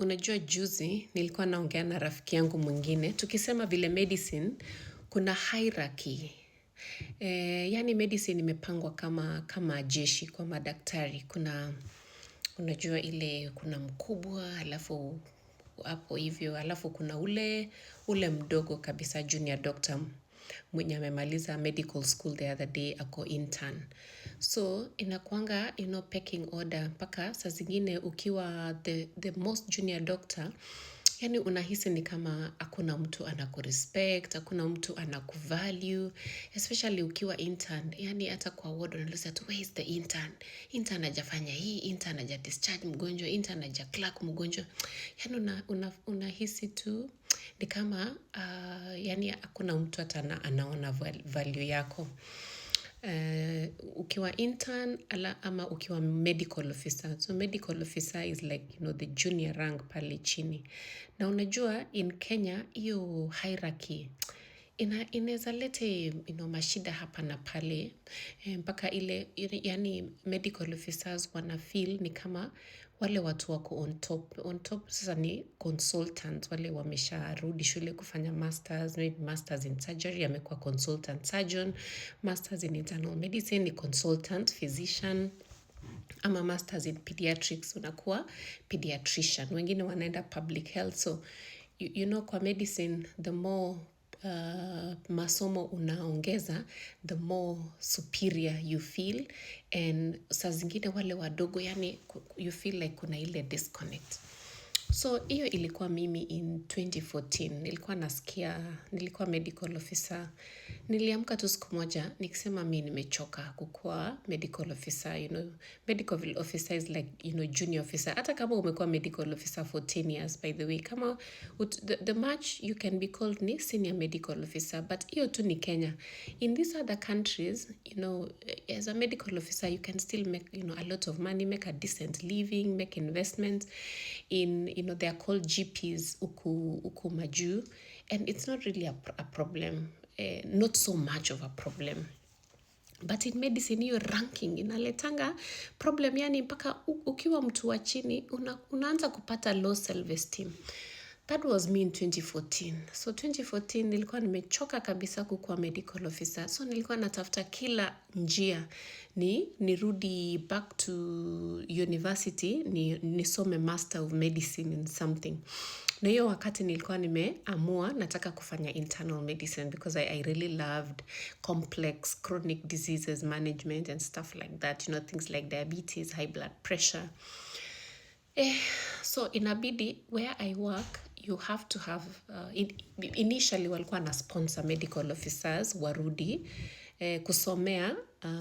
Unajua juzi, nilikuwa naongea na rafiki yangu mwingine. Tukisema vile medicine, kuna hierarchy. Yani medicine imepangwa kama jeshi kwa madaktari. Unajua ile kuna mkubwa, alafu hapo hivyo, alafu kuna ule mdogo kabisa junior doctor. Mwenye amemaliza medical school the other day ako intern. So inakuanga pecking order mpaka saa zingine ukiwa the most junior doctor, yani unahisi ni kama hakuna mtu anakurespect, hakuna mtu anakuvalue, especially ukiwa intern. Yani hata kwa ward unauliza tu, where is the intern? Intern hajafanya hii, intern haja discharge mgonjwa, intern haja clerk mgonjwa. Yani unahisi tu ni kama yani hakuna mtu hata anaona value yako. Ukiwa intern ama ukiwa medical officer. So medical officer is like the junior rank pale chini. Na unajua in Kenya iyo hierarchy inaweza lete mashida hapa na pale mpaka ile yani medical officers wana feel ni kama wale watu wako on top sasa ni consultants, wale wamesharudi shule kufanya masters, maybe masters in surgery amekuwa consultant surgeon, masters in internal medicine ni consultant physician, ama masters in pediatrics unakuwa pediatrician, wengine wanaenda public health. So kwa medicine the more masomo unaongeza, the more superior you feel, and saa zingine wale wadogo yani you feel like kuna ile disconnect. So hiyo ilikuwa mimi in 2014. Nilikuwa medical officer. Niliamka tu siku moja nikisema mimi nimechoka kukuwa medical officer. Medical officer is like junior officer. Hata kama umekuwa medical officer for 10 years, by the way, kama the much you can be called ni senior medical officer, but hiyo tu ni Kenya. In these other countries, as a medical officer you can still make a lot of money, make a decent living, make investments in they are called GPs uku maju, and it's not really a problem, not so much of a problem. But in medicine hiyo ranking inaletanga problem, yani mpaka ukiwa mtu wa chini unaanza kupata low self-esteem. That was me in 2014. So 2014 nilikuwa nimechoka kabisa kukuwa medical officer. So nilikuwa natafuta kila njia nirudi back to university, nisome master of medicine in something. Na hiyo wakati nilikuwa nimeamua nataka kufanya internal medicine because I really loved complex chronic diseases management and stuff like that. Things like diabetes, high blood pressure. So inabidi where I work you have to have initially walikuwa na sponsor medical officers warudi kusomea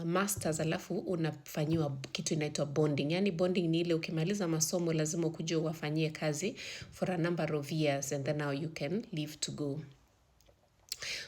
masters, alafu unafanyiwa kitu inaitwa bonding. Yani bonding ni ile ukimaliza masomo lazima ukuje uwafanyie kazi for a number of years and then now you can leave to go.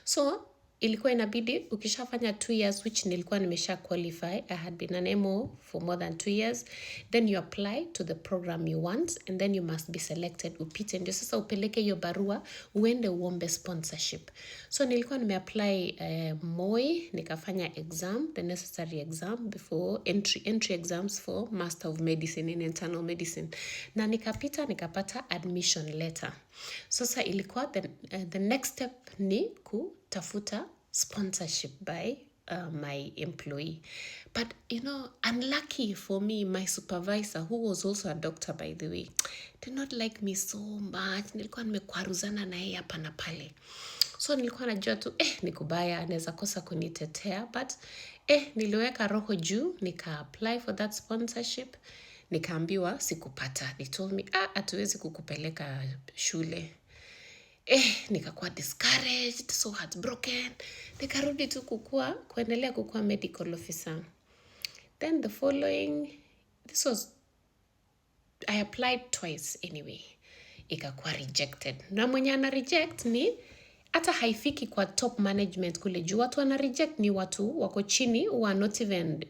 So ilikuwa inabidi ukishafanya 2 years, which nilikuwa nimesha qualify. I had been an MO for more than 2 years. Then you apply to the program you want and then you must be selected, upite ndio sasa upeleke hiyo barua uende uombe sponsorship. So nilikuwa nimeapply Moi, nikafanya exam, the necessary exam before entry exams for Master of Medicine in Internal Medicine, na nikapata admission letter. Sasa ilikuwa the next step ni kutafuta sponsorship by my employee. But unlucky for me, my supervisor, who was also a doctor by the way, did not like me so much. Nilikuwa nimekwaruzana na yeye hapa na pale. So nilikuwa najua tu ni kubaya, anaweza kosa kunitetea, but niliweka roho juu, nika apply for that sponsorship. Nikaambiwa sikupata. They told me hatuwezi kukupeleka shule. Nikakuwa discouraged, so heartbroken. Nikarudi tu kuendelea kukuwa medical officer. Then the following, I applied twice anyway. Ikakuwa rejected. Na mwenye ana reject ni hata haifiki kwa top management kule juu. Watu wana reject ni watu wako chini who are not even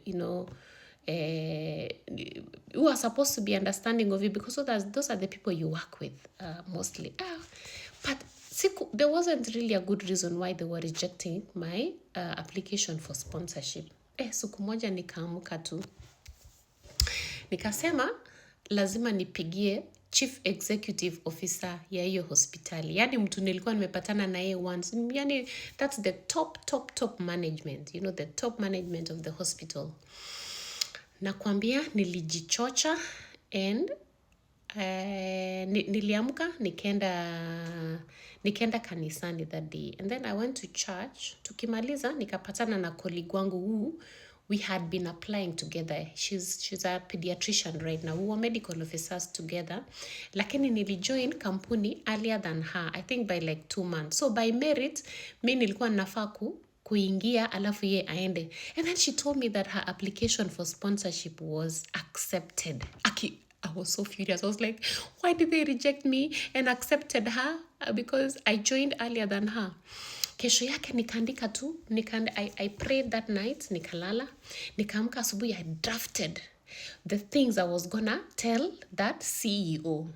who are supposed to be understanding of it, because those are the people you work with mostly. But there wasn't really a good reason why they were rejecting my application for sponsorship. Siku moja nikaamka tu nikasema lazima nipigie chief executive officer ya hiyo hospitali. Yani mtu nilikuwa nimepatana na yeye once. Yani that's the top management, you know, the top management of the hospital. Nakwambia nilijichocha and niliamka nikaenda kanisani that day, and then I went to church. Tukimaliza nikapatana na colleague wangu who we had been applying together. She's a pediatrician right now. We were medical officers together, lakini nilijoin kampuni earlier than her, I think by like 2 months. So by merit mi nilikuwa nafaa kuingia alafu ye aende, and then she told me that her application for sponsorship was accepted. I was so furious. I was like, why did they reject me and accepted her? Because I joined earlier than her. Kesho yake nikaandika tu, I prayed that night, nikalala, nikaamka asubuhi, I drafted the things I was gonna tell that CEO.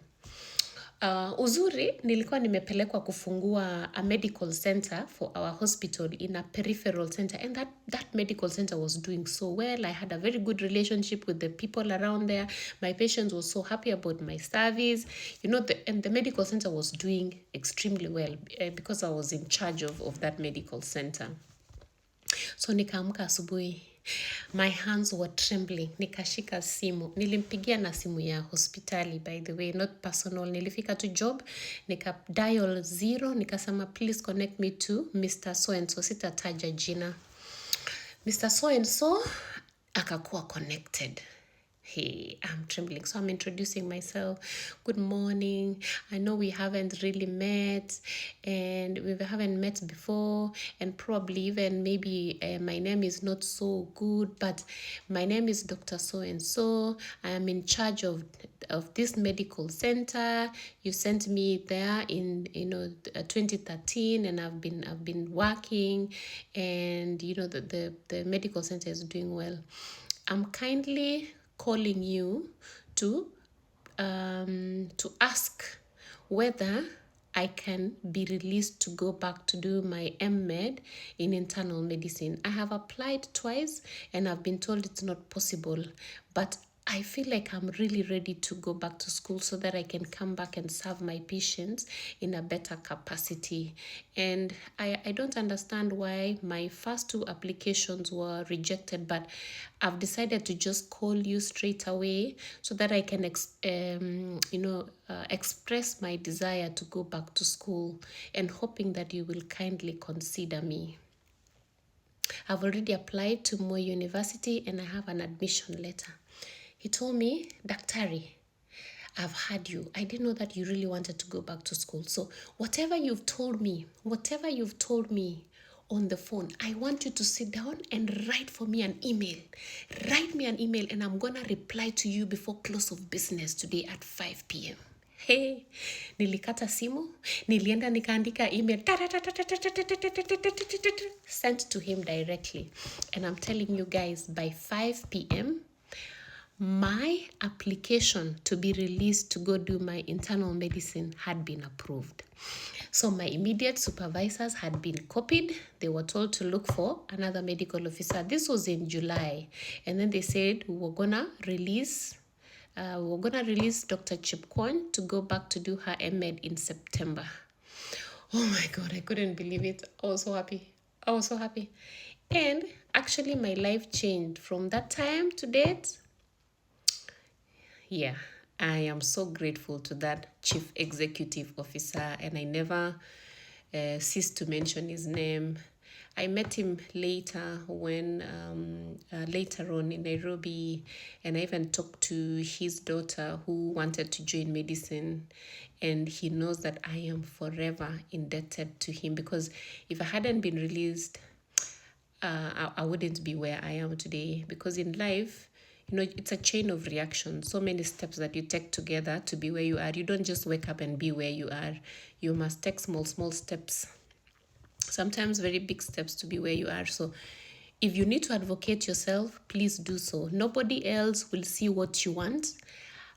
Uzuri nilikuwa nimepelekwa kufungua a medical center for our hospital in a peripheral center, and that medical center was doing so well. I had a very good relationship with the people around there. My patients were so happy about my service, you know, and the medical center was doing extremely well because I was in charge of that medical center. So nikaamka asubuhi, my hands were trembling. Nikashika simu, nilimpigia na simu ya hospitali, by the way, not personal. Nilifika to job, nika dial 0, nikasema please connect me to Mr. So and so, sitataja jina. Mr. So and so akakuwa connected. Hey, I'm trembling. So I'm introducing myself. Good morning. I know we haven't really met, and we haven't met before, and probably even maybe my name is not so good, but my name is Dr. So-and-so. I am in charge of this medical center. You sent me there in 2013, and I've been working, and the medical center is doing well. I'm kindly calling you to ask whether I can be released to go back to do my M.Med in internal medicine. I have applied twice and I've been told it's not possible, but I feel like I'm really ready to go back to school so that I can come back and serve my patients in a better capacity. And I don't understand why my first 2 applications were rejected, but I've decided to just call you straight away so that I can express my desire to go back to school, and hoping that you will kindly consider me. I've already applied to Moi University and I have an admission letter. He told me, Daktari, I've heard you. I didn't know that you really wanted to go back to school. So whatever you've told me on the phone, I want you to sit down and write me an email. Write me an email and I'm going to reply to you before close of business today at 5 p.m. Hey, nilikata simu, nilienda nikaandika email, sent to him directly. And I'm telling you guys, by 5 p.m., my application to be released to go do my internal medicine had been approved. So my immediate supervisors had been copied. They were told to look for another medical officer. This was in July. And then they said we're gonna release Dr. Chipkwon to go back to do her M.Med in September. Oh my God, I couldn't believe it. I was so happy. And actually my life changed from that time to date. Yeah, I am so grateful to that chief executive officer, and I never cease to mention his name. I met him later later on in Nairobi, and I even talked to his daughter who wanted to join medicine, and he knows that I am forever indebted to him, because if I hadn't been released, I wouldn't be where I am today. Because in life, it's a chain of reaction. So many steps that you take together to be where you are. You don't just wake up and be where you are. You must take small steps. Sometimes very big steps to be where you are. So if you need to advocate yourself, please do so. Nobody else will see what you want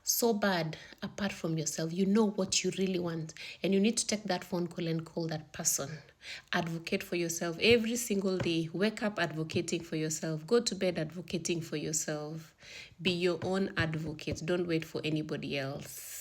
so bad apart from yourself. You know what you really want, and you need to take that phone call and call that person. Advocate for yourself every single day. Wake up advocating for yourself. Go to bed advocating for yourself. Be your own advocate. Don't wait for anybody else.